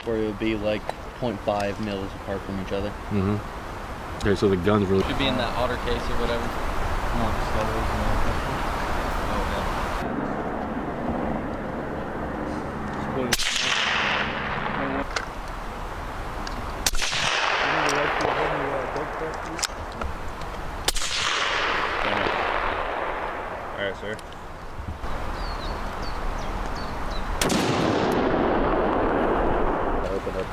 where it would be like 0.5 mils apart from each other. Okay, so the gun's really should be in that otter case or whatever. Alright, sir. Open up.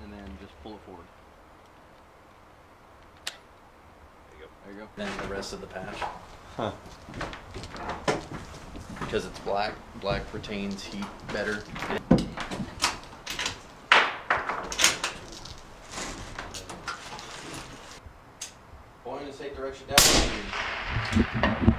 And then just pull it forward. There you go. Then the rest of the patch. Huh. Because it's black. Black retains heat better. Going in the same direction down.